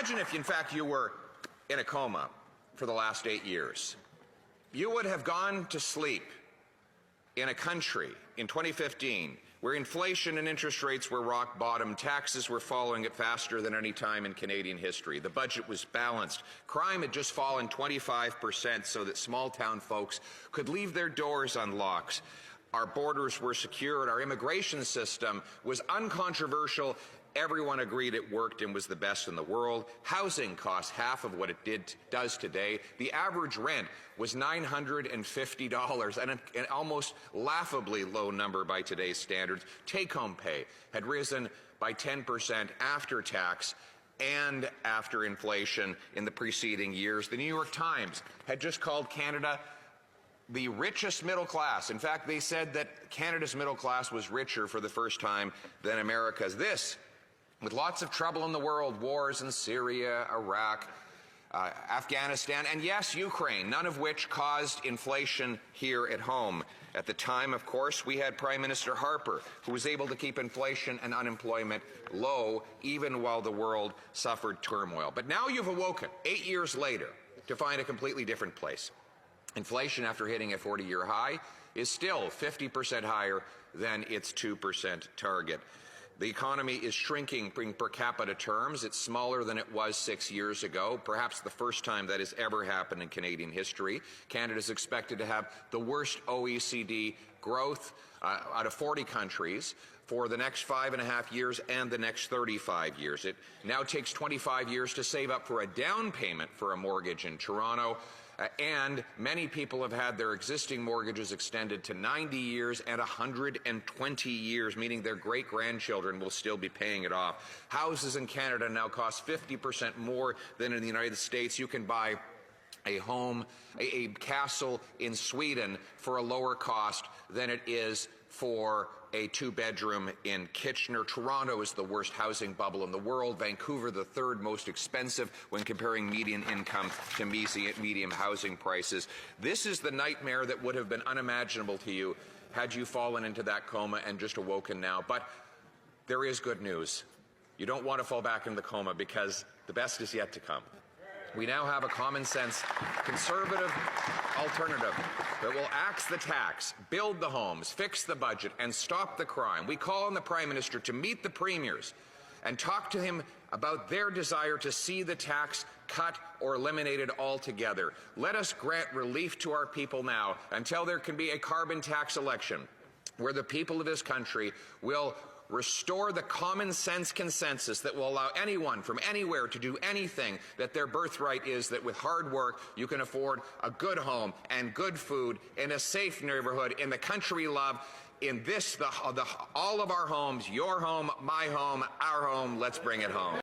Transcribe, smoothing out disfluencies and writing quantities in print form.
Imagine if, in fact, you were in a coma for the last 8 years. You would have gone to sleep in a country in 2015 where inflation and interest rates were rock bottom, taxes were following it faster than any time in Canadian history. The budget was balanced. Crime had just fallen 25% so that small-town folks could leave their doors unlocked. Our borders were secured. Our immigration system was uncontroversial. Everyone agreed it worked and was the best in the world. Housing costs half of what it does today. The average rent was $950, an almost laughably low number by today's standards. Take-home pay had risen by 10% after tax and after inflation in the preceding years. The New York Times had just called Canada the richest middle class. In fact, they said that Canada's middle class was richer for the first time than America's. This, with lots of trouble in the world, wars in Syria, Iraq, Afghanistan, and yes, Ukraine, none of which caused inflation here at home. At the time, of course, we had Prime Minister Harper, who was able to keep inflation and unemployment low, even while the world suffered turmoil. But now you've awoken, 8 years later, to find a completely different place. Inflation, after hitting a 40-year high, is still 50% higher than its 2% target. The economy is shrinking in per capita terms. It's smaller than it was 6 years ago, perhaps the first time that has ever happened in Canadian history. Canada is expected to have the worst OECD growth out of 40 countries for the next 5.5 years and the next 35 years. It now takes 25 years to save up for a down payment for a mortgage in Toronto. And many people have had their existing mortgages extended to 90 years and 120 years, meaning their great-grandchildren will still be paying it off. Houses in Canada now cost 50% more than in the United States. You can buy a home, a castle in Sweden for a lower cost than it is for a two-bedroom in Kitchener. Toronto is the worst housing bubble in the world. Vancouver, the third most expensive when comparing median income to medium housing prices. This is the nightmare that would have been unimaginable to you had you fallen into that coma and just awoken now. But there is good news. You don't want to fall back in the coma because the best is yet to come. We now have a common-sense, conservative alternative that will axe the tax, build the homes, fix the budget, and stop the crime. We call on the Prime Minister to meet the premiers and talk to him about their desire to see the tax cut or eliminated altogether. Let us grant relief to our people now until there can be a carbon tax election where the people of this country will restore the common sense consensus that will allow anyone from anywhere to do anything, that their birthright is that with hard work you can afford a good home and good food in a safe neighborhood in the country we love, in this, all of our homes, your home, my home, our home. Let's bring it home.